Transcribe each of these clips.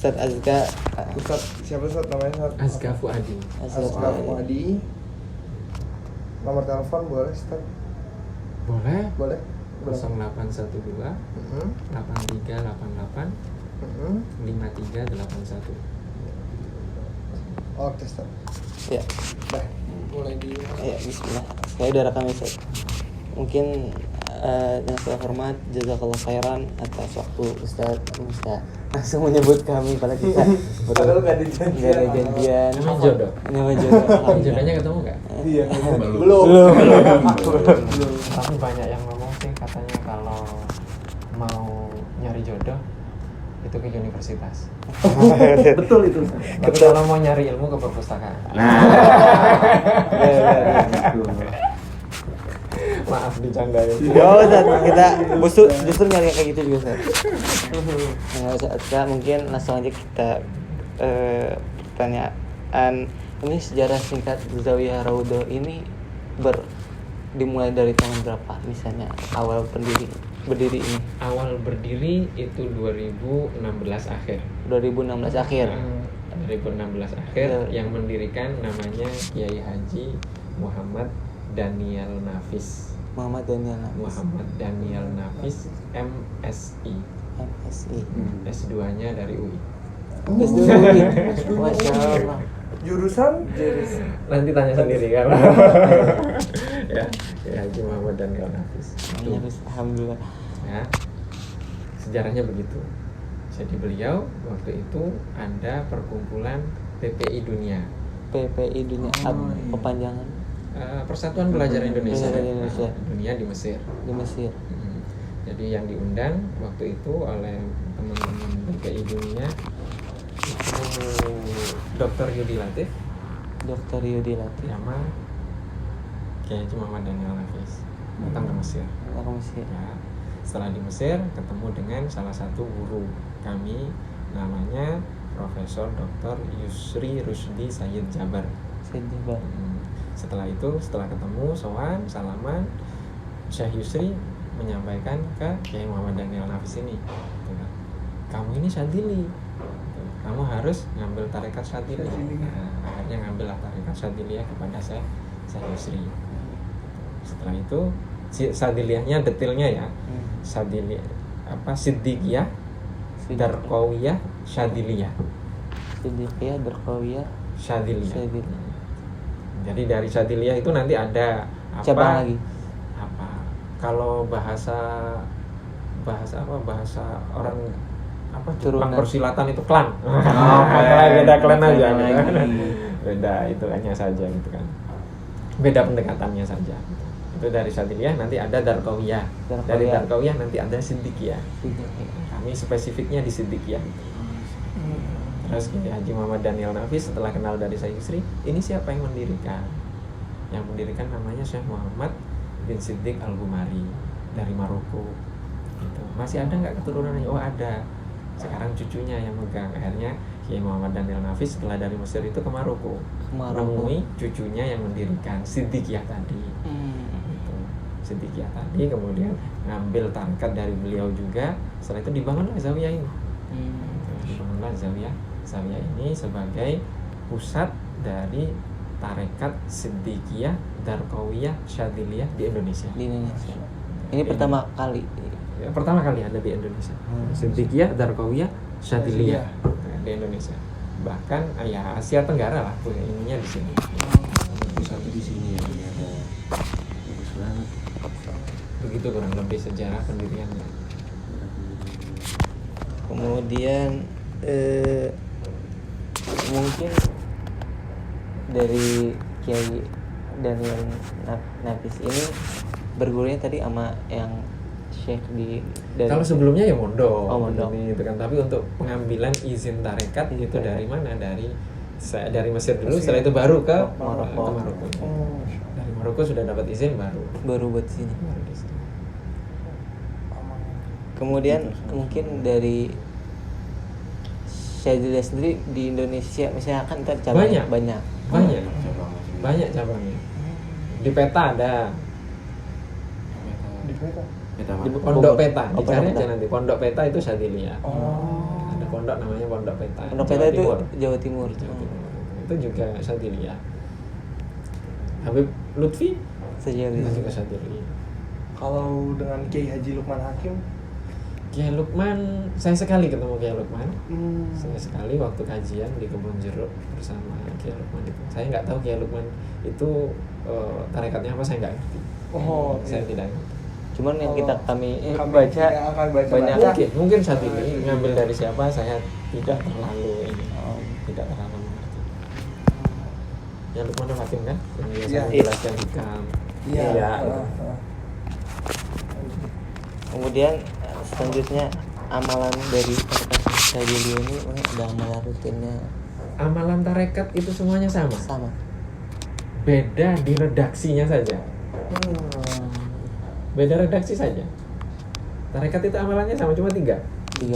Ustaz Azka. Ustaz siapa Ustaz namanya Ustaz? Azka Fuadi. Azka Fuadi. Nomor telepon boleh Ustaz? Boleh. Boleh. 0812 8388 5381. Oke Ustaz. Ya. Dah, mulai di. Ya, bismillah. Saya udah rekam Ustaz. Mungkin dengan segala hormat, jazakallah khairan atas waktu Ustaz langsung menyebut kami pada kita. Padahal nggak ada Nggak ada janjian. Namanya jodoh. Namanya jodoh. Jodohnya ketemu nggak? Iya. Belum. Tapi banyak yang ngomong sih katanya kalau mau nyari jodoh itu ke universitas. Betul itu. Tapi kalau mau nyari ilmu ke perpustakaan. Maaf dicandain. Gak Ustaz, kita justru nyari kayak gitu juga Ustaz. Nggak usah Ustaz, mungkin langsung aja kita pertanyaan. Ini sejarah singkat Zawiyah Raudhah ini dimulai dari tahun berapa misalnya awal berdiri ini? Awal berdiri itu 2016 akhir. 2016 akhir. 2016 akhir yang mendirikan namanya Kiai Haji Muhammad Daniel Nafis. Muhammad Daniel Nafis MSI. S2-nya dari UI. S2 UI. Masya Allah. Jurusan? Nanti tanya sendiri kan. Ya, Haji Muhammad Daniel Nafis. Alhamdulillah. Ya, sejarahnya begitu. Jadi beliau waktu itu ada perkumpulan PPI Dunia. PPI Dunia kepanjangan Persatuan Pelajar Indonesia. Indonesia. Dunia di Mesir. Di Mesir. Jadi yang diundang waktu itu oleh teman-teman PPI Dunia itu Dr. Yudi Latif sama Kiai Haji Muhammad Daniel Nafis datang ke Mesir. Ya, setelah di Mesir ketemu dengan salah satu guru kami namanya Profesor Dr. Yusri Rusdi Sayyid Jabar. Setelah ketemu sowan salaman, Syekh Yusri menyampaikan ke Kiai Muhammad Daniel Nafis ini, kamu ini Syadzili, kamu harus ngambil tarekat Syadzili. Akhirnya ngambil tarekat Syadziliyah kepada Syekh Yusri. Setelah itu Syadziliyahnya detailnya ya, Syadziliyah Siddiqiyah, Darqawiyah, Syadziliyah. Jadi dari Syadziliyah itu nanti ada cabang lagi. Kalau bahasa orang turunan persilatan itu klan. Beda klan aja. Beda itu hanya saja gitu kan. Beda pendekatannya saja. Itu dari Syadziliyah nanti ada Darqawiyah. Dari Darqawiyah nanti ada Siddiqiyah. Kami spesifiknya di Siddiqiyah. Terus Kiai Haji Muhammad Daniel Nafis setelah kenal dari Syekh Yusri, ini siapa yang mendirikan? Yang mendirikan namanya Syekh Muhammad bin Siddiq Al-Ghumari dari Maroko. Gitu. Masih ada nggak keturunannya? Oh ada. Sekarang cucunya yang megang. Akhirnya Kiai Muhammad Daniel Nafis setelah dari Mesir itu ke Maroko. Menemui cucunya yang mendirikan Siddiqiyah tadi. Gitu. Siddiqiyah tadi kemudian ngambil tarekat dari beliau juga. Setelah itu dibangunlah Zawiyah ini. Dibangunlah Zawiyah ini sebagai pusat dari tarekat Siddiqiyah, Darqawiyah, Syadziliyah di Indonesia. Ini pertama kali. Pertama kali ada di Indonesia. Siddiqiyah, Darqawiyah, Syadziliyah di Indonesia. Bahkan ya Asia Tenggara lah punya ininya di sini. Satu di sini ya ada. Bagus banget. Begitu kurang lebih sejarah pendiriannya. Kemudian mungkin dari Kiai Daniel Nafis ini bergurunya tadi sama yang Syekh kalau sebelumnya ya mondok. Mondok. Gitu kan. Tapi untuk pengambilan izin tarekat itu dari mana? Dari Mesir dulu, setelah itu baru ke Maroko. Dari Maroko sudah dapat izin baru buat sini. Kemudian mungkin dari Syadziliyah sendiri di Indonesia misalnya kan cabangnya banyak cabangnya. Di peta ada. Di peta. Pondok Peta, dicari aja nanti. Pondok Peta itu Syadziliyah. Ada pondok namanya Pondok Peta. Pondok Jawa Peta itu Timur. Jawa Timur. Jawa Timur. Itu juga Syadziliyah. Habib Lutfi Syadziliyah. itu juga Syadziliyah. Kalau dengan Kiai Haji Lukman Hakim, Kiai Lukman, saya sekali ketemu Kiai Lukman. hmm, Saya sekali waktu kajian di Kebun Jeruk bersama Kiai Lukman itu. Saya nggak tahu Kiai Lukman itu tarekatnya apa, saya nggak ngerti. Oh, Saya iya. tidak ngerti. Cuman yang kami Kami baca yang akan baca banyak. Mungkin saat ini ngambil dari siapa saya tidak terlalu ini, tidak terlalu mengerti. Ya Lukman Hakim kan, yang biasa Iya. menjelaskan hikam. Iya. Iya. Kemudian selanjutnya amalan dari tarekat Syadziliyah ini ada amalan rutinnya Amalan tarekat itu semuanya sama. sama. Beda di redaksinya saja. Beda redaksi saja. Tarekat itu amalannya sama, cuma 3. 3.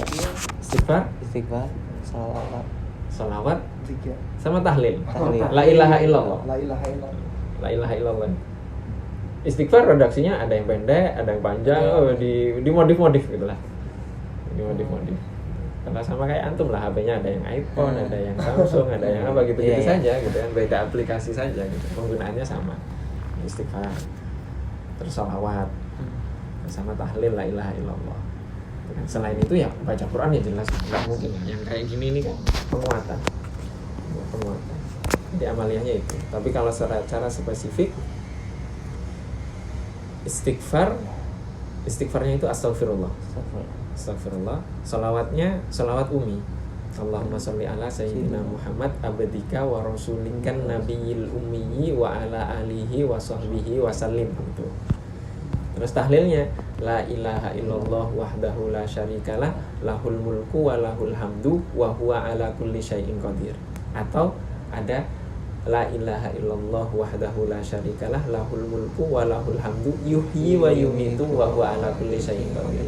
Istighfar, Istighfar, salawat, salawat, Tiga. sama tahlil. Tahlil. La ilaha illallah. La ilaha illallah. La ilaha illallah. Istighfar redaksinya ada yang pendek, ada yang panjang, dimodif-modif gitu lah. Dimodif-modif. Karena sama kayak antum lah, HP-nya ada yang iPhone, ada yang Samsung, ada yang apa gitu-gitu Iya, iya. saja gitu kan. Beda aplikasi saja gitu. Penggunaannya sama. Istighfar. Terus salawat. Sama tahlil la ilaha illallah. Selain itu ya baca Quran ya jelas nggak mungkin lah. Yang kayak gini ini kan penguatan. Penguatan. Jadi amaliyahnya itu. Tapi kalau secara spesifik istighfarnya itu astagfirullah. Astagfirullah. Salawatnya salawat umi. Allahumma sholli ala sayyidina Muhammad abdika wa rasulikan nabiyil ummi wa ala alihi wa sahbihi wa sallim gitu. Terus tahlilnya la ilaha illallah wahdahu la syarikalah lahul mulku wa lahul hamdu wa huwa ala kulli syai'in qadir. Atau ada la ilaha illallah wahdahu la syarikalah lahul mulku wa lahul hamdu yuhyi wa yumitu wa huwa ala kulli syai'in qadir.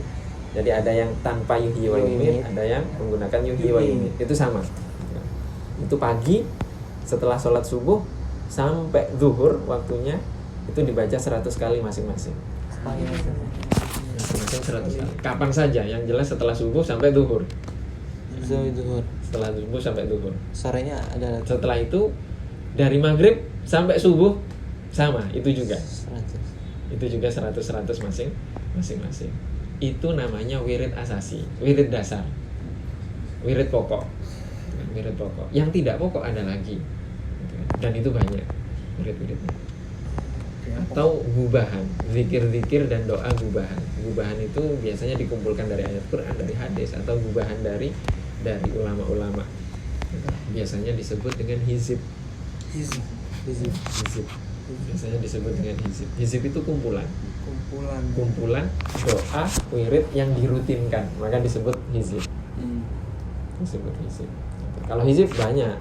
Jadi ada yang tanpa yuhyi wa yumit, ada yang menggunakan yuhyi wa yumit. Itu sama. Itu pagi setelah sholat subuh sampai zuhur waktunya itu dibaca 100 kali masing-masing. Masing-masing 100 kali. Kapan saja, yang jelas setelah subuh sampai zuhur. Zuhur. Setelah subuh sampai zuhur. Sorenya ada lagi. Setelah itu dari maghrib sampai subuh sama, itu juga. 100. Itu juga 100 masing-masing. Itu namanya wirid asasi, wirid dasar, wirid pokok. Wirid pokok. Yang tidak pokok ada lagi, dan itu banyak wirid-wiridnya. Atau gubahan, zikir-zikir dan doa gubahan. Gubahan itu biasanya dikumpulkan dari ayat Quran, dari hadis, atau gubahan dari ulama-ulama. Biasanya disebut dengan hizib. Hizib. Biasanya disebut dengan hizib. Hizib itu kumpulan doa wirid yang dirutinkan, maka disebut hizib. Disebut hizib. Kalau hizib banyak.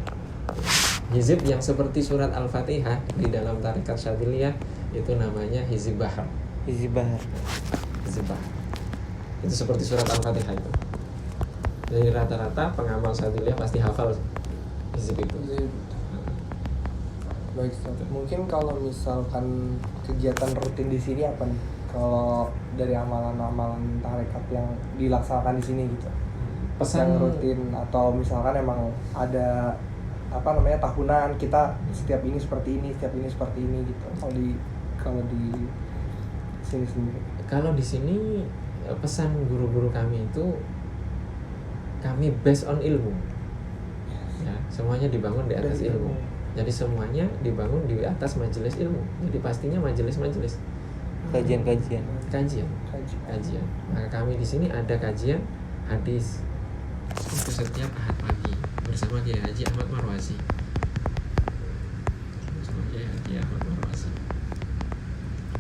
Hizib yang seperti surat Al-Fatihah di dalam tarekat Syadziliyah itu namanya hizib bahar. Hizib bahar. Hizib bahar. Itu seperti surat Al-Fatihah itu. Jadi rata-rata pengamal Syadziliyah pasti hafal hizib itu. Baik, Ustaz. Mungkin kalau misalkan kegiatan rutin di sini apa nih? Kalau dari amalan-amalan tarekat yang dilaksanakan di sini gitu. Pesan Yang rutin atau misalkan emang ada tahunan kita setiap ini seperti ini gitu. Kalau di sini sendiri. Kalau di sini pesan guru-guru kami itu kami based on ilmu. Ya, semuanya dibangun di atas ilmu. Jadi semuanya dibangun di atas majelis ilmu. Jadi pastinya majelis-majelis. Kajian. Kajian. Maka kami di sini ada kajian hadis itu setiap Ahad pagi bersama Kiai Haji Ahmad Marwazi.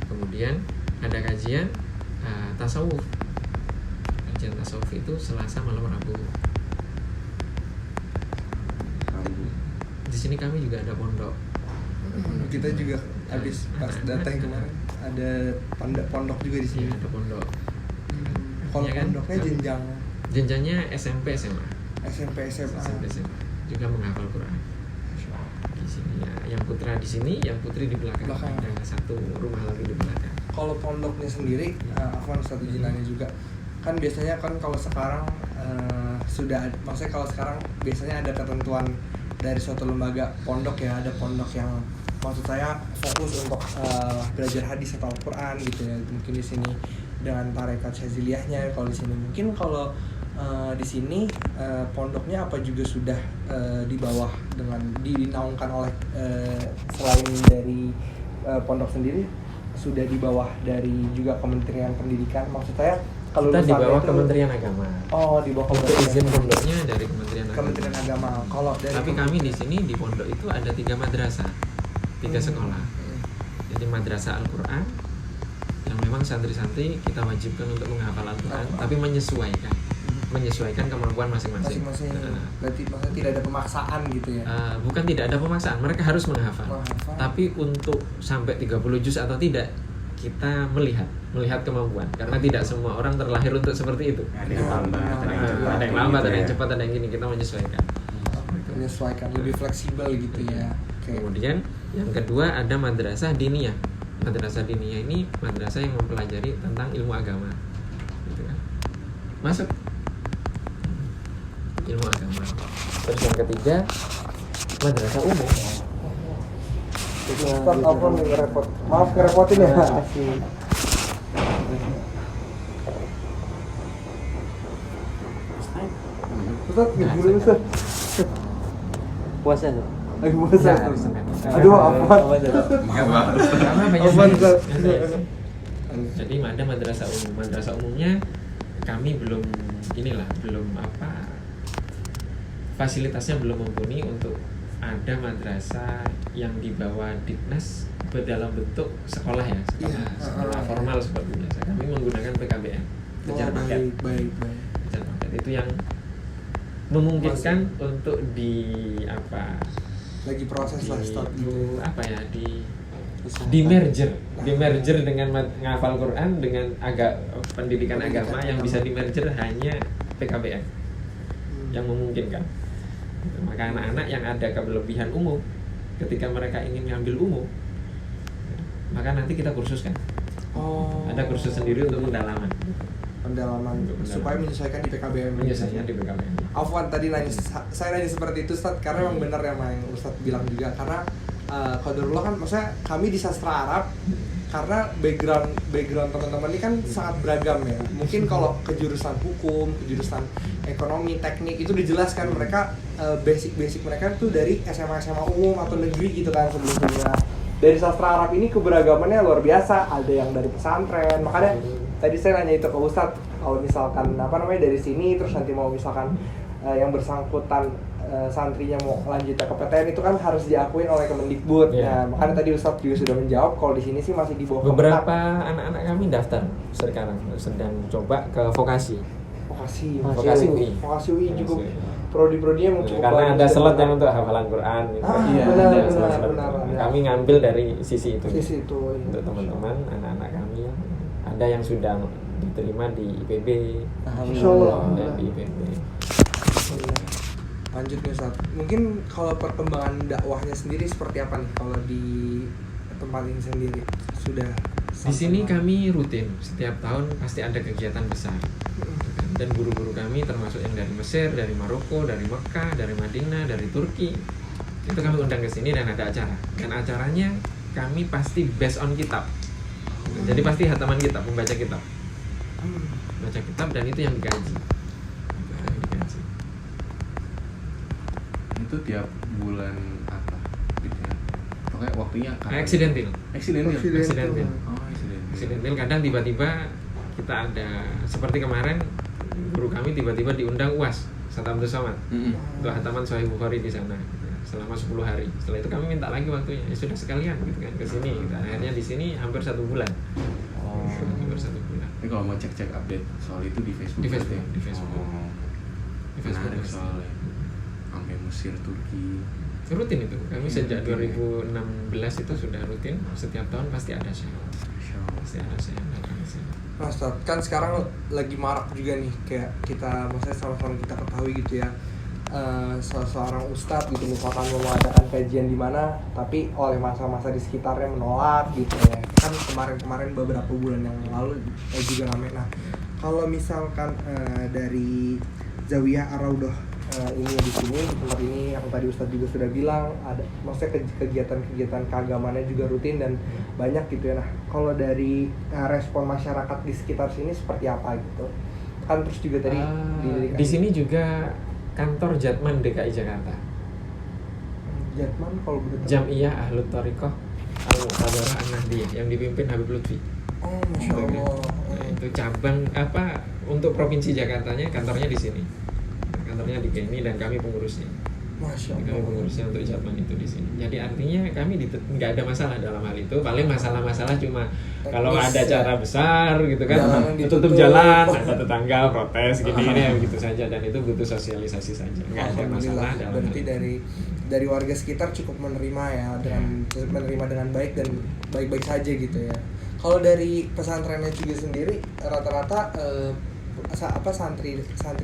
Kemudian ada kajian tasawuf. Kajian tasawuf itu Selasa malam Rabu. Di sini kami juga ada pondok. Kita juga habis pas datang kemarin ada pondok juga di sini. Iya, ada pondok. Kalau Ya kan? pondoknya Jenjangnya SMP SMA. SMP SMA. Juga menghafal Quran. Di sini ya, yang putra di sini, yang putri di belakang. Ada satu rumah lagi di belakang. Kalau pondoknya sendiri, aku kan satu jinanya juga. Kan biasanya kan kalau sekarang sudah, maksudnya kalau sekarang biasanya ada ketentuan dari suatu lembaga pondok ya, ada pondok yang maksud saya fokus untuk belajar hadis atau Al-Quran gitu ya, mungkin di sini dengan tarekat Syaziliyahnya. Kalau di sini mungkin kalau di sini pondoknya apa juga sudah di bawah dengan dinaungkan oleh selain dari pondok sendiri sudah di bawah dari juga Kementerian Pendidikan, maksud saya kalau Kita di bawah itu, Kementerian Agama. Oh, di bawah Untuk izin pondoknya dari Kementerian Agama. Kalau dari Tapi kami di sini di pondok itu ada 3 madrasah, 3 sekolah. Jadi madrasah Al-Quran yang memang santri-santri kita wajibkan untuk menghafal Al-Quran, tapi menyesuaikan kemampuan masing-masing. Berarti maksudnya tidak ada pemaksaan gitu ya? Bukan tidak ada pemaksaan, mereka harus menghafal. Tapi untuk sampai 30 juz atau tidak, kita melihat kemampuan, karena tidak semua orang terlahir untuk seperti itu. Ada yang lambat, Ada yang lambat, ada yang cepat, ada yang gini, kita menyesuaikan. Menyesuaikan, lebih fleksibel gitu ya. Okay. Kemudian yang kedua ada madrasah diniyah. Madrasah diniyah ini madrasah yang mempelajari tentang ilmu agama, gitu kan. Masuk ilmu agama. Terus yang ketiga madrasah umum. Ustaz Alfon nih ngerepot. Maaf ngerepotin ya. Makasih. Ustaz gimana Ustaz? Puasa tuh. Lagi puasa. Nah, hari Senin. Aduh, apa? Karena banyak Apaan, jenis. Ustaz? Jadi ada madrasah umum. Madrasah umumnya kami belum fasilitasnya belum mumpuni untuk ada madrasah yang dibawa Ditnas dalam bentuk sekolah ya, sekolah formal seperti biasa. Kami menggunakan PKBM, kejar paket. Baik. Kejar paket itu yang memungkinkan untuk Lagi proses lah start gitu. Di merger dengan menghafal Quran dengan pendidikan agama yang bisa di merger hanya PKBM yang memungkinkan. Maka anak-anak yang ada kelebihan umum ketika mereka ingin ngambil umum, maka nanti kita kursuskan. Ada kursus sendiri untuk pendalaman supaya menyesuaikan di PKBM. Menyesuaikan di PKBM. Afwan tadi saya nanya seperti itu Ustaz, karena memang benar yang Ustaz bilang juga, karena qadarullah kan maksudnya kami di sastra Arab, karena background teman-teman ini kan sangat beragam ya. Mungkin kalau ke jurusan hukum, ke jurusan ekonomi, teknik itu dijelaskan mereka basic mereka tuh dari SMA umum atau negeri gitu kan sebelumnya. Dari sastra Arab ini keberagamannya luar biasa, ada yang dari pesantren. Makanya tadi saya nanya itu ke Ustadz, kalau misalkan dari sini terus nanti mau misalkan yang bersangkutan santrinya mau lanjut ke PTN itu kan harus diakuin oleh Kemendikbud. Yeah. Nah, makanya tadi Ustadz juga sudah menjawab kalau di sini sih masih di bawah beberapa anak-anak kami daftar sekarang sedang coba ke vokasi UI cukup prodi-prodinya cukup karena ada slot yang untuk hafalan Quran gitu. Benar. Kami ngambil dari sisi itu Itu untuk teman-teman anak-anak kami yang ada yang sudah diterima di IPB, Insyaallah. dan di IPB. Lanjut nih Ustaz, mungkin kalau perkembangan dakwahnya sendiri seperti apa nih kalau di tempat ini sendiri? Sudah Di sini kami rutin setiap tahun pasti ada kegiatan besar. Dan guru-guru kami termasuk yang dari Mesir, dari Maroko, dari Mekah, dari Madinah, dari Turki, itu kami undang ke sini dan ada acara. Dan acaranya kami pasti based on kitab. Jadi pasti hataman kitab, membaca kitab. Baca kitab dan itu yang dikaji. Itu tiap bulan apa gitu ya? Pokoknya waktunya Accidental. Accidental. Accidental kadang tiba-tiba kita ada seperti kemarin guru kami tiba-tiba diundang UAS Satamtu Somad untuk hataman Sahih Bukhari di sana gitu, selama 10 hari. Setelah itu kami minta lagi waktunya, ya sudah sekalian gitu kan ke sini. Gitu. Akhirnya di sini hampir 1 bulan. Hampir 1 bulan. Tapi kalau mau cek update soal itu di Facebook. Di Facebook. Oh, Di Facebook menarik soalnya. Sampai Mesir, Turki. Rutin itu. Kami sejak 2016 itu sudah rutin. Setiap tahun pasti ada saya. Pasti ada saya datang ke sini. Nah, Ustaz, kan sekarang lagi marak juga nih kayak kita, maksudnya sama-sama kita ketahui gitu ya, seorang ustadz gitu misalkan mau mengadakan kajian di mana, tapi oleh masa-masa di sekitarnya menolak gitu ya. Kan kemarin beberapa bulan yang lalu juga rame. Nah, kalau misalkan dari Zawiyah Ar-Raudhah ini di sini, di tempat ini yang tadi Ustadz juga sudah bilang ada, maksudnya kegiatan-kegiatan keagamaannya juga rutin dan banyak gitu ya. Nah kalau dari respon masyarakat di sekitar sini seperti apa gitu kan, terus juga tadi di sini juga kantor Jatman DKI Jakarta. Jatman kalau begitu Jam'iyah Ahlut Thariqah Al-Muqtadarah An-Nahdiyah yang dipimpin Habib Lutfi. oh Masya Allah. Nah, itu cabang apa untuk provinsi Jakartanya, kantornya di sini. Kantornya di sini dan kami pengurusnya. Masya Kami Allah. pengurusnya untuk Jatman itu di sini. Jadi artinya kami nggak ada masalah dalam hal itu. Paling masalah-masalah cuma kalau ada acara besar gitu kan, Jalanan tutup ditutup. jalan, ada tetangga protes gini-gini ya begitu saja, dan itu butuh sosialisasi saja. Nggak ada masalah Alhamdulillah, dalam berarti hal itu. dari warga sekitar cukup menerima ya, dengan menerima dengan baik dan baik-baik saja gitu ya. Kalau dari pesantrennya juga sendiri rata-rata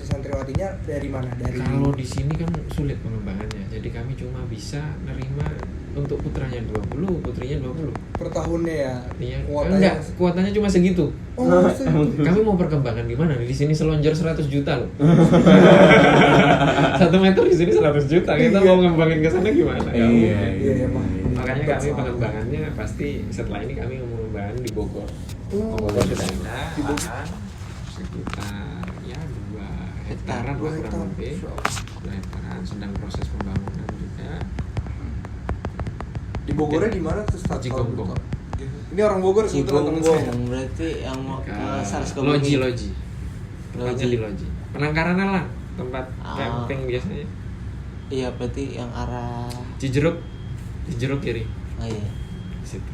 santriwatinya dari mana? Dari Kalau di sini kan sulit pengembangannya, jadi kami cuma bisa nerima untuk putranya 20, putrinya 20. per tahunnya ya. Iya, Kuotanya enggak, kuotanya cuma segitu. Oh, maksudnya Kami mau perkembangan di mana? Di sini selonjor 100 juta loh. 1 meter di sini 100 juta. Kita Iya. mau ngembangin ke sana gimana? Ya Allah. Iya, emang. Makanya kami Betul. pengembangannya pasti setelah ini kami mau pengembangan di Bogor. Bogor sudah ada lahan sekitar ya 2 hektaran lah 2 hektar. kurang lebih. 2 hektaran sedang proses pembangunan juga. Di Bogornya di mana tuh Ustaz? Cigonggong. Ini orang Bogor sebetulnya teman saya. Cigonggong berarti yang mau ke Sars Loji. Tempatnya di Loji. Penangkaran lah tempat camping biasanya. Iya berarti yang arah Cijeruk kiri iya. di situ.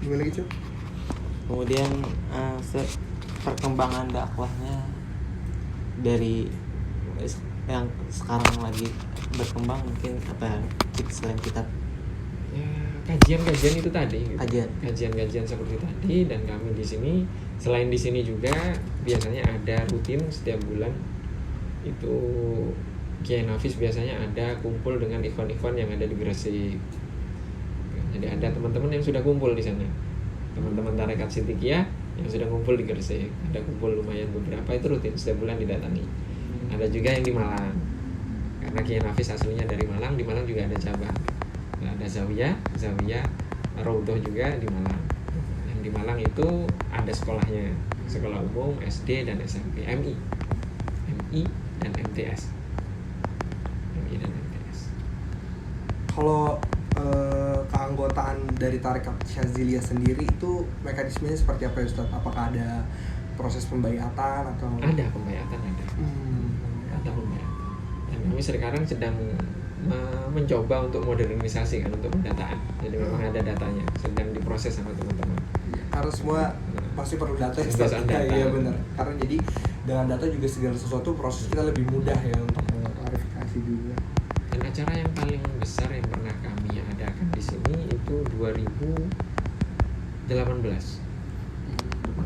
Gimana gitu? Kemudian perkembangan dakwahnya dari yang sekarang lagi berkembang mungkin apa selain kitab Ya, kajian-kajian itu tadi gitu. Kajian. Kajian-kajian seperti tadi, dan kami di sini selain di sini juga biasanya ada rutin setiap bulan itu Kiai Nafis biasanya ada kumpul dengan ikhwan-ikhwan yang ada di Gresik. Jadi ada teman-teman yang sudah kumpul di sana. Teman-teman Tarekat Siddiqiyah yang sudah kumpul di Gresik. Ada kumpul lumayan beberapa, itu rutin setiap bulan didatangi. Ada juga yang di Malang. Karena Kiai Nafis aslinya dari Malang, di Malang juga ada cabang. Ada Zawiyah Ar-Raudhah juga di Malang. Yang di Malang itu ada sekolahnya, sekolah umum, SD dan SMP, MI dan MTS. MI dan MTS. Kalau keanggotaan dari Tarekat Syaziliyah sendiri itu mekanismenya seperti apa ya Ustaz? Apakah ada proses pembaiatan atau Ada pembayatan ada. Ada pembayatan. Dan kami sekarang sedang mencoba untuk modernisasi kan, untuk pendataan. Jadi memang ada datanya, sedang diproses sama teman-teman. harus semua pasti perlu data ya Ustaz? Pembahasan data. Iya benar. Karena jadi dengan data juga segala sesuatu proses kita lebih mudah ya untuk klarifikasi juga. Dan acara yang paling besar yang pernah kami adakan di sini itu 2018. Itu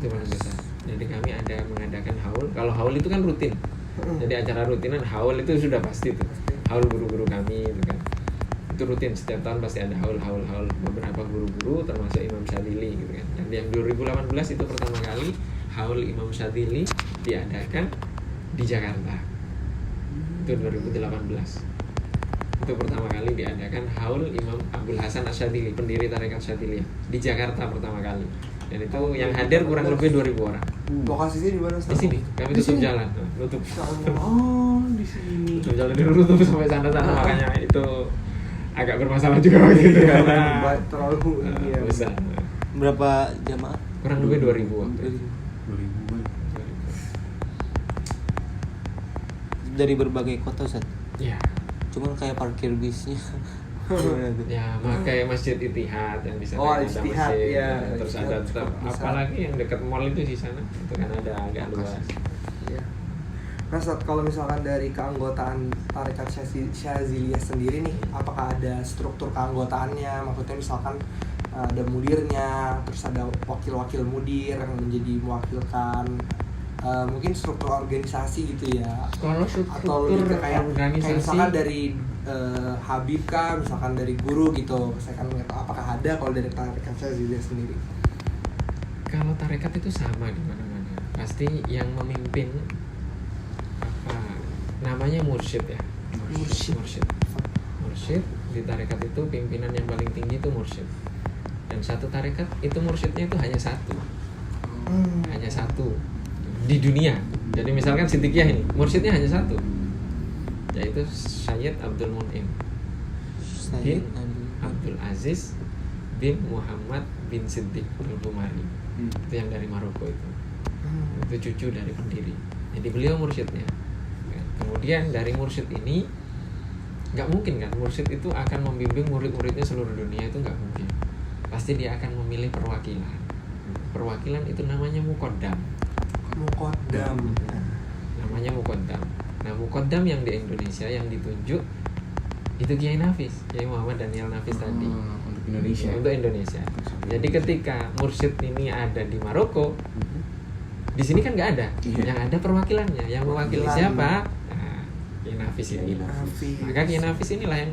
paling besar. Jadi kami ada mengadakan haul. Kalau haul itu kan rutin. Jadi acara rutinan haul itu sudah pasti tuh. Haul guru-guru kami itu kan. Itu rutin, setiap tahun pasti ada haul beberapa guru-guru termasuk Imam Syadzili gitu kan. Dan yang 2018 itu pertama kali haul Imam Syadzili diadakan di Jakarta. Itu 2018. Itu pertama kali diadakan haul Imam Abdul Hasan Asyadzili, pendiri Tarekat Syadziliyah di Jakarta pertama kali. Dan itu yang hadir kurang lebih 2000 orang. Lokasinya di mana Ustaz? Di sini kami Di tutup sini? jalan, tutup. Oh, di sini. Tutup jalan ditutup sampai sana-sana, makanya itu agak bermasalah juga gitu karena Terlalu ini ya. besar. berapa jamaah Kurang lebih 2000 waktu itu. 2000 dari berbagai kota Ustaz. Ya, Cuman kayak parkir bisnya gimana tuh? ya pakai Masjid Ittihad yang di sana Oh, ada Ittihad, masjid, ya. terus Ittihad ada cukup besar. apalagi yang dekat mall itu di sana, itu kan ada agak luas. Iya. Nah, Ustaz, kalau misalkan dari keanggotaan Tarekat Syaziliyah sendiri nih, apakah ada struktur keanggotaannya? Maksudnya misalkan ada mudirnya, terus ada wakil-wakil mudir yang menjadi mewakilkan mungkin struktur organisasi gitu ya. Kalau Atau lebih ke kayak organisasi, misalkan dari Habib kah, misalkan dari guru gitu. Saya kan nggak tahu apakah ada kalau dari Tarekat Syaziliyah sendiri. kalau tarekat itu sama di mana-mana. pasti yang memimpin apa namanya mursyid ya. Mursyid di tarekat itu pimpinan yang paling tinggi itu mursyid. Dan satu tarekat itu mursyidnya itu hanya satu. Hanya satu di dunia. Jadi misalkan Siddiqiyah ini mursyidnya hanya satu, yaitu Syed Abdul Mun'im bin Abdul Aziz bin Muhammad bin Siddiq Al-Bumari. Itu yang dari Maroko itu. Itu cucu dari pendiri. Jadi beliau mursyidnya. Kemudian dari mursyid ini nggak mungkin kan mursyid itu akan membimbing murid-muridnya seluruh dunia, itu nggak mungkin. Pasti dia akan memilih perwakilan. Perwakilan itu namanya muqaddam. Namanya muqaddam. Nah, muqaddam yang di Indonesia yang ditunjuk itu Kiai Nafis, Kiai Muhammad Daniel Nafis tadi. Untuk Indonesia. Untuk Indonesia. Jadi ketika mursyid ini ada di Maroko, di sini kan nggak ada. Yang ada perwakilannya. Yang mewakili siapa? Nah, Kiai Nafis ini. Maka Kiai Nafis inilah yang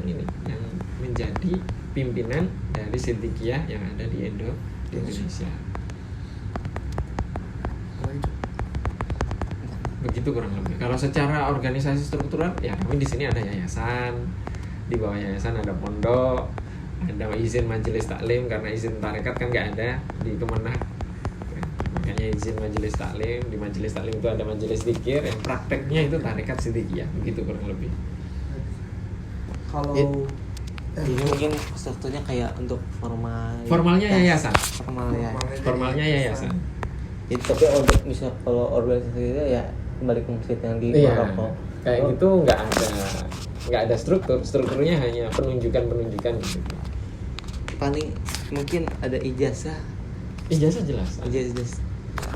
menjadi pimpinan dari Siddiqiyah yang ada di Indonesia. Begitu kurang lebih. Kalau secara organisasi struktural, ya kami di sini ada yayasan, di bawah yayasan ada pondok, ada izin majelis taklim karena izin tarekat kan nggak ada di Kemenang. Makanya izin majelis taklim, di majelis taklim itu ada majelis zikir, yang prakteknya itu tarekat Siddiqiyah, begitu kurang lebih. Kalau Ini mungkin strukturnya kayak untuk Formalnya yayasan. Formalnya yayasan. Itu tapi untuk bisa kalau organisasi itu ya kembali ke masjid yang di Maroko. Kayak gitu nggak ada strukturnya hanya penunjukan gitu. Paling mungkin ada ijazah Jelas.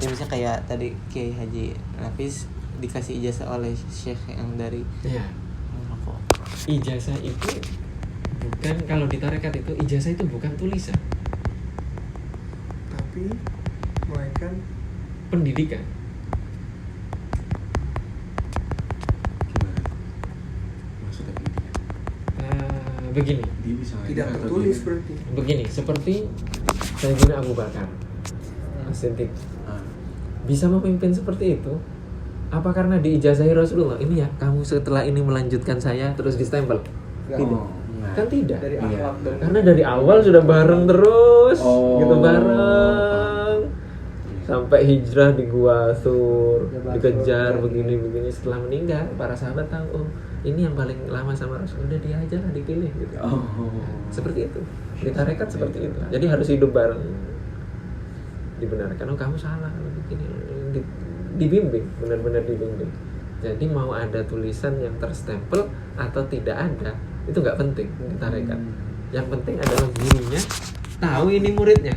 Ya misalnya kayak tadi Kiai Haji Nafis dikasih ijazah oleh Syekh yang dari Maroko. Ijazah itu bukan, kalau di tarekat itu ijazah itu bukan tulisan, tapi melainkan pendidikan. Gimana? Maksudnya pendidikan? Begini, Dia bisa tidak ngajar atau tertulis gimana? berarti. begini seperti Sayyidina Abu Bakar As-Siddiq bisa memimpin seperti itu. Apa karena diijazahi Rasulullah? Ini ya, kamu setelah ini melanjutkan saya terus distempel? Tidak. Kan tidak. Dari akhlak dan Karena dari awal sudah bareng terus, Oh. gitu bareng. Sampai hijrah di Gua Sur, dikejar begini. Setelah meninggal, para sahabat tahu, oh ini yang paling lama sama Rasul, udah dia aja lah dipilih gitu. Oh. Seperti itu. Di tarekat seperti itu. Jadi harus hidup bareng. Dibenarkan, oh kamu salah kalau begini. Dibimbing, benar-benar dibimbing. Jadi mau ada tulisan yang terstempel atau tidak ada, itu nggak penting di tarekat. Yang penting adalah gurunya tahu ini muridnya.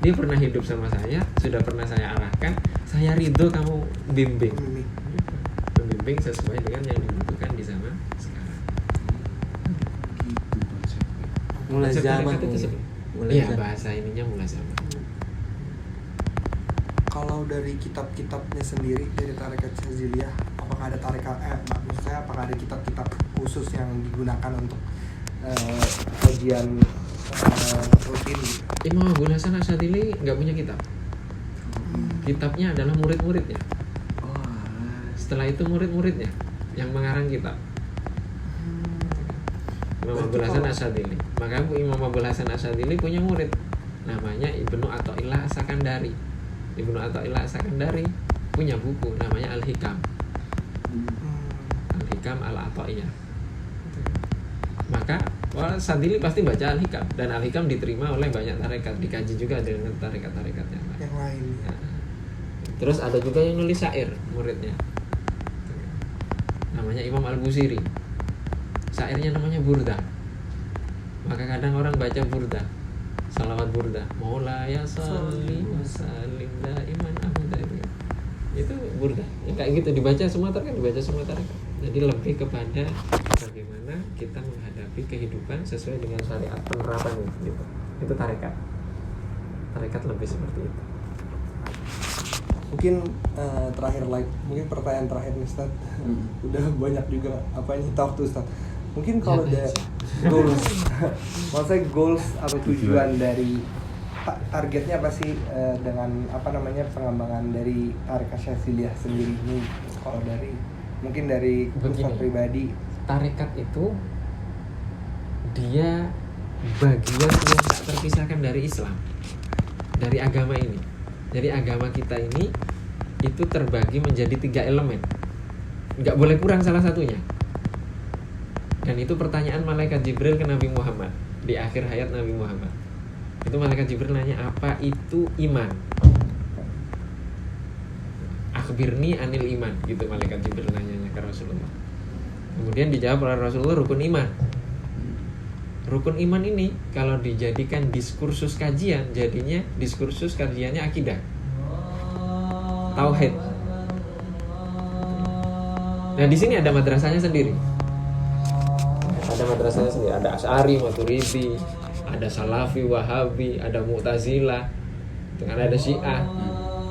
Dia pernah hidup sama saya, sudah pernah saya arahkan, saya ridho kamu bimbing. Membimbing sesuai dengan yang dibutuhkan di zaman sekarang. Gitu konsepnya. Mulai Konsep zaman tarekat itu ini. seperti- Iya, bahasa ininya mulai zaman. kalau dari kitab-kitabnya sendiri dari tarekat Syaziliyah, apakah ada maksud saya apakah ada kitab-kitab khusus yang digunakan untuk kajian rutin gitu? Imam Abul Hasan Asyadzili nggak punya kitab. Kitabnya adalah murid-muridnya. Setelah itu murid-muridnya yang mengarang kitab. Imam Abul Hasan Asyadzili. Maka Imam Abul Hasan Asyadzili punya murid namanya Ibnu Athaillah As-Sakandari. Ibnu Athaillah As-Sakandari punya buku namanya Al-Hikam. Al-Hikam Al-Athaiyah. Maka Sadili pasti baca Al-Hikam, dan Al-Hikam diterima oleh banyak tarekat, dikaji juga dengan tarekat-tarekat yang lain. Terus ada juga yang nulis syair muridnya, namanya Imam Al-Busiri. Syairnya namanya Burda. Maka kadang orang baca Burda, salawat Burda, Maulaya sholli wa sallim daiman abada, itu Burda. Ya, kayak gitu dibaca semua tarekat. Jadi lebih kepada bagaimana kita menghadapi kehidupan sesuai dengan syariat penerapan gitu. Itu tarekat. Tarekat lebih seperti itu. Mungkin terakhir mungkin pertanyaan terakhir nih Ustaz. Udah banyak juga apa ini waktu Ustaz. Mungkin kalau ada goals, maksudnya goals atau tujuan dari targetnya apa sih dengan pengembangan dari tarekat Syadziliyah sendiri ini? Kalau mungkin dari Ustaz pribadi. Tarekat itu dia bagian yang tak terpisahkan dari Islam, dari agama ini. Jadi agama kita ini itu terbagi menjadi 3 elemen, nggak boleh kurang salah satunya. Dan itu pertanyaan malaikat Jibril ke Nabi Muhammad di akhir hayat Nabi Muhammad. Itu malaikat Jibril nanya, apa itu iman? Akhbirni anil iman, gitu malaikat Jibril nanyanya ke Rasulullah. Kemudian dijawab oleh Rasulullah, rukun iman. Rukun iman ini kalau dijadikan diskursus kajian, jadinya diskursus kajiannya akidah, tauhid. Nah di sini ada madrasahnya sendiri. Ada madrasahnya sendiri. Ada Asy'ari, Maturidi, ada Salafi, Wahabi, ada Mu'tazilah, dengan ada Syiah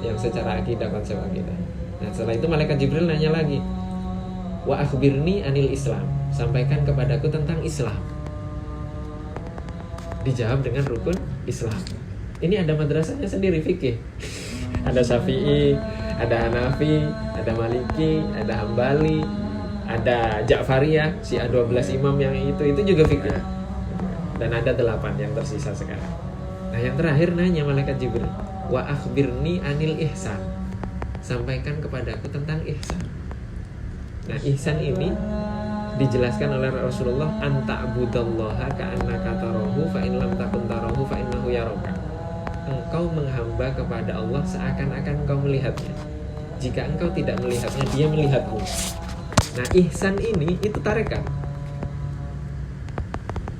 yang secara akidah, konsep akidah. Nah setelah itu malaikat Jibril nanya lagi, wa akhbirni anil Islam, sampaikan kepadaku tentang Islam. Dijawab dengan rukun Islam. Ini ada madrasahnya sendiri fikih. Ada Syafi'i, ada Hanafi, ada Maliki, ada Hambali, ada Ja'fariyah, Syiah 12 imam yang itu juga fikih. Dan ada 8 yang tersisa sekarang. Nah yang terakhir nanya malaikat Jibril, wa akhbirni anil ihsan, sampaikan kepadaku tentang ihsan. Nah ihsan ini dijelaskan oleh Rasulullah, anta'budallaha ka'annaka tarahu fa in lam takun tarahu fa innahu yaraka. Engkau menghamba kepada Allah seakan-akan engkau melihatnya. Jika engkau tidak melihatnya, dia melihatmu. Nah ihsan ini itu tarekat.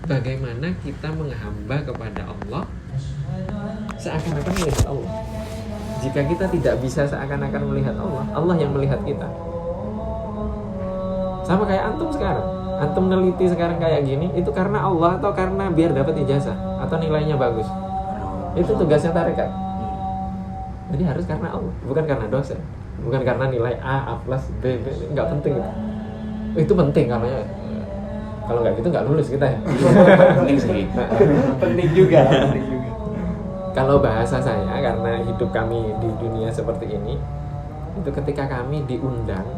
Bagaimana kita menghamba kepada Allah seakan-akan melihat Allah. Jika kita tidak bisa seakan-akan melihat Allah, Allah yang melihat kita. Sama kayak antum sekarang. Antum neliti sekarang kayak gini, itu karena Allah atau karena biar dapat ijazah atau nilainya bagus? Itu tugasnya tarekat. Jadi harus karena Allah, bukan karena dosen, bukan karena nilai A plus, B, nggak penting itu. Itu penting kalau nggak gitu nggak lulus kita ya. Penting sih. Penting juga. Kalau bahasa saya, karena hidup kami di dunia seperti ini, itu ketika kami diundang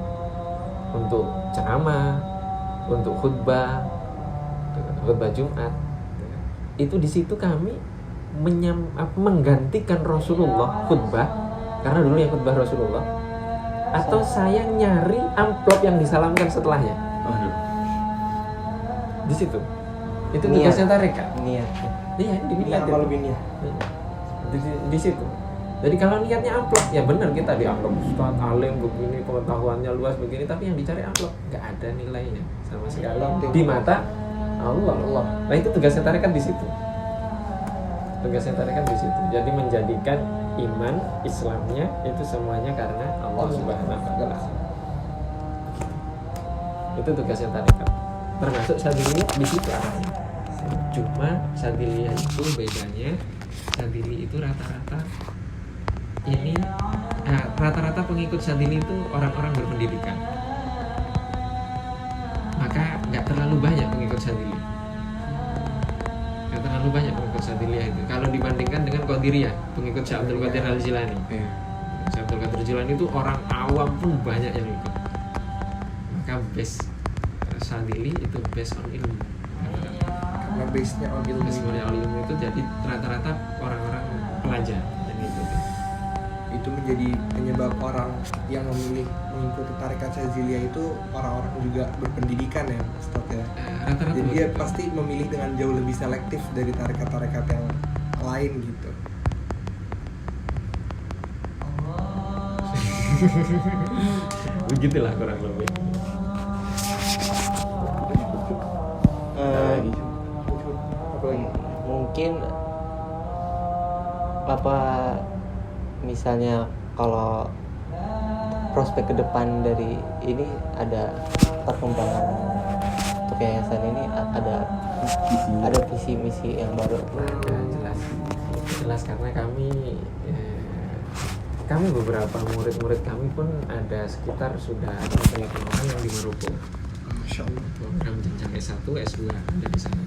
untuk ceramah, untuk khutbah Jumat, itu di situ kami menggantikan Rasulullah khutbah, karena dulu yang khutbah Rasulullah, atau saya nyari amplop yang disalamkan setelahnya. Di situ. Itu tugasnya tarekat. Niat. Iya, Niat apa lebih niat? Di situ. Jadi kalau niatnya amplop, ya benar kita di amplop Ustaz alim begini, pengetahuannya luas begini, tapi yang dicari amplop nggak ada nilainya sama sekali di mata Allah. Nah itu tugasnya tarekat di situ. Tugasnya tarekat di situ. Jadi menjadikan iman Islamnya itu semuanya karena Allah Subhanahu wa taala. Itu tugasnya tarekat. Termasuk Syadziliyah di situ arahnya. Cuma Syadziliyah itu bedanya, Syadzili itu rata-rata pengikut Syadzili itu orang-orang berpendidikan. Maka nggak terlalu banyak pengikut Syadzili. Nggak terlalu banyak pengikut Syadziliyah itu. Kalau dibandingkan dengan Qadiriyah, pengikut Syekh Abdul Qadir Al-Jilani. Syekh Abdul Qadir Al-Jilani itu orang awam pun banyak yang ikut. Maka base Syadzili itu based on ilmu. Karena base-nya on ilmu. Base-nya on ilmu itu jadi rata-rata orang-orang pelajar yang ikuti. Itu menjadi penyebab orang yang memilih mengikuti tarekat Syadziliyah itu orang-orang juga berpendidikan ya, Ustaz ya. Rata-rata jadi dia pasti memilih dengan jauh lebih selektif dari tarekat-tarekat yang lain gitu. Begitulah kurang lebih. Mungkin apa misalnya kalau prospek ke depan dari ini ada perkembangan untuk yayasan ini, ada visi misi yang baru. Jelas karena kami beberapa murid-murid kami pun ada sekitar sudah 8 orang yang di Maroko. Masya Allah. Program jenjang S1, S2 ada di sana.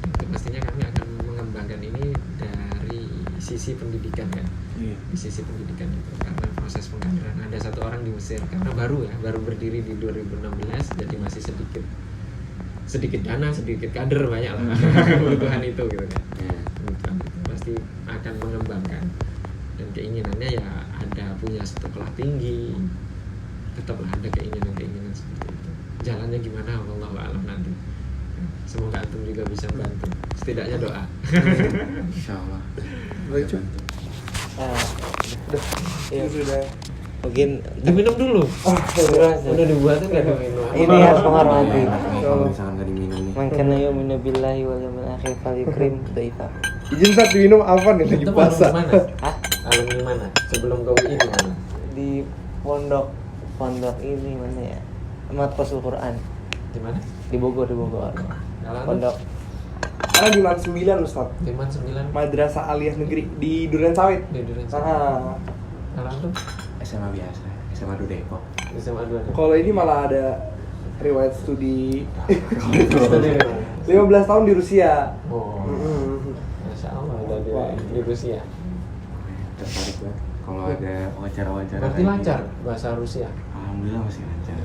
Itu pastinya kami akan mengembangkan mengembangkan ini dari sisi pendidikan kan. Iya. Di sisi pendidikan itu karena proses pengkaderan ada satu orang di Mesir karena baru berdiri di 2016 jadi masih sedikit dana, sedikit kader banyak lah kebutuhan itu gitu kan. Kebutuhan itu pasti akan mengembangkan dan keinginannya ya ada punya sekolah tinggi, tetaplah ada keinginan seperti itu. Jalannya gimana wallahu a'lam nanti. Semoga antum juga bisa bantu. Setidaknya doa. Insyaallah. Baik, Cuk. Ya, Sudah. mungkin Diminum dulu. Udah dibuatin nggak diminum? ini harus menghormati. Kalau misalkan nggak diminum nih. Man kana yu'minu billahi wal yawmil akhir falyukrim dhaifa. Izin saat diminum apa nih lagi Itu puasa? mana? Hah? Alumni mana? Sebelum ke UI di mana? Di pondok ini mana ya? Matkosul Quran Di mana? di Bogor. Kalau Pondok Karena di Man 9 Ustaz. Timan 9 Madrasah Aliyah Negeri di Duren Sawit. di Duren. Ah. Kalau antum SMA biasa, SMA do Depok. di SMA 2. Kalau ini malah ada riwayat studi Studi di mana? 15 tahun di Rusia. Oh. Masya Allah udah di Rusia. Tertarik banget. Kalau ada wawancara-wawancara. Berarti kayak lancar gitu. bahasa Rusia. Alhamdulillah masih lancar.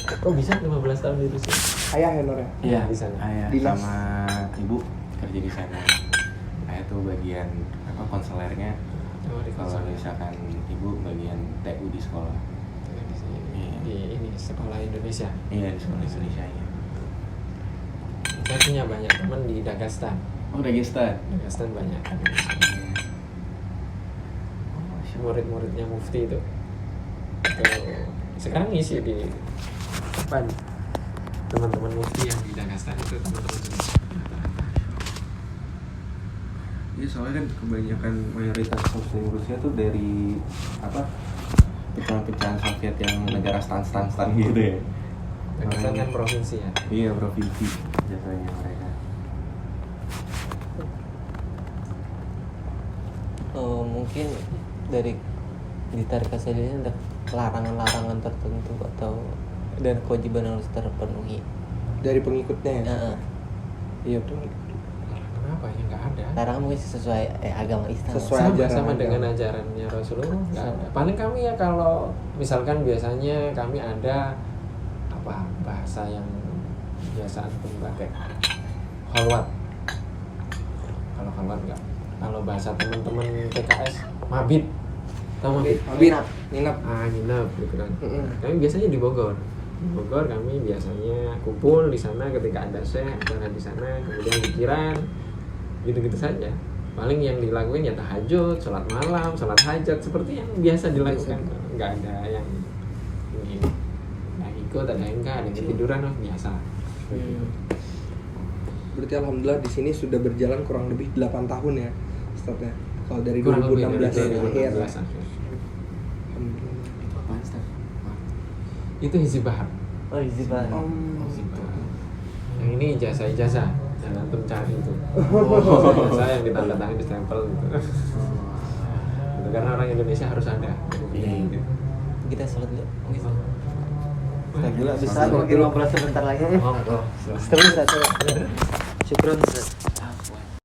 Kok bisa 15 tahun di Rusia? Ayah ya Nur ya? Iya, di sana. Ayah Dinas. sama ibu kerja di sana. Ayah tuh bagian konselernya. Oh, di Kalau konser. misalkan ibu bagian TU di sekolah. Di ini sekolah Indonesia. Iya di sekolah Indonesia ya. Saya punya banyak teman di Dagestan. Oh Dagestan. Dagestan banyak. Murid-muridnya Mufti itu. Sekarang ngisi di apa? Teman-teman Mufti yang di Dagestan itu teman-teman semua. Iya soalnya kan kebanyakan mayoritas muslim Rusia tuh dari apa pecahan-pecahan Soviet yang negara stan gitu ya. Dagestan kan provinsi ya. Iya provinsi biasanya mereka. mungkin dari di tarik ini ada larangan-larangan tertentu atau dan kewajiban yang harus terpenuhi. Dari pengikutnya ya. Heeh. Iya betul. Kenapa ya nggak ada? Larangan mungkin sesuai agama Islam. Sesuai Sama, ajaran sama agama. dengan ajarannya Rasulullah nggak ada. Paling kami ya kalau misalkan biasanya kami ada apa bahasa yang biasa antum pakai khalwat. Kalau khalwat nggak. Kalau bahasa teman-teman PKS mabit. Tahu mabit? Mabit, nginep. Nginep gitu kan. Mm-mm. Kami biasanya di Bogor. Di Bogor kami biasanya kumpul di sana ketika ada syekh acara di sana, kemudian pikiran gitu-gitu saja. Paling yang dilakuin ya tahajud, sholat malam, sholat hajat seperti yang biasa dilakukan. Nggak ada yang ini ikut, ada yang enggak, ada yang ketiduran, biasa. Berarti alhamdulillah di sini sudah berjalan kurang lebih 8 tahun ya, Ustaz ya. Kalau dari Kurang lebih 2016 dari akhir. 2016 akhir. Alhamdulillah. Apaan Staf? Itu Hizib Bahar. Oh, izin. Hizib Bahar. Yang ini ijazah yang antum cari itu. Ijazah yang ditandatangani di stempel gitu. Itu karena orang Indonesia harus ada. Gitu. Kita sholat dulu. Mungkin. Nah, Gila, bisa sholat mungkin dulu. ngobrol sebentar lagi. Oh, Terus Syukron Ustaz.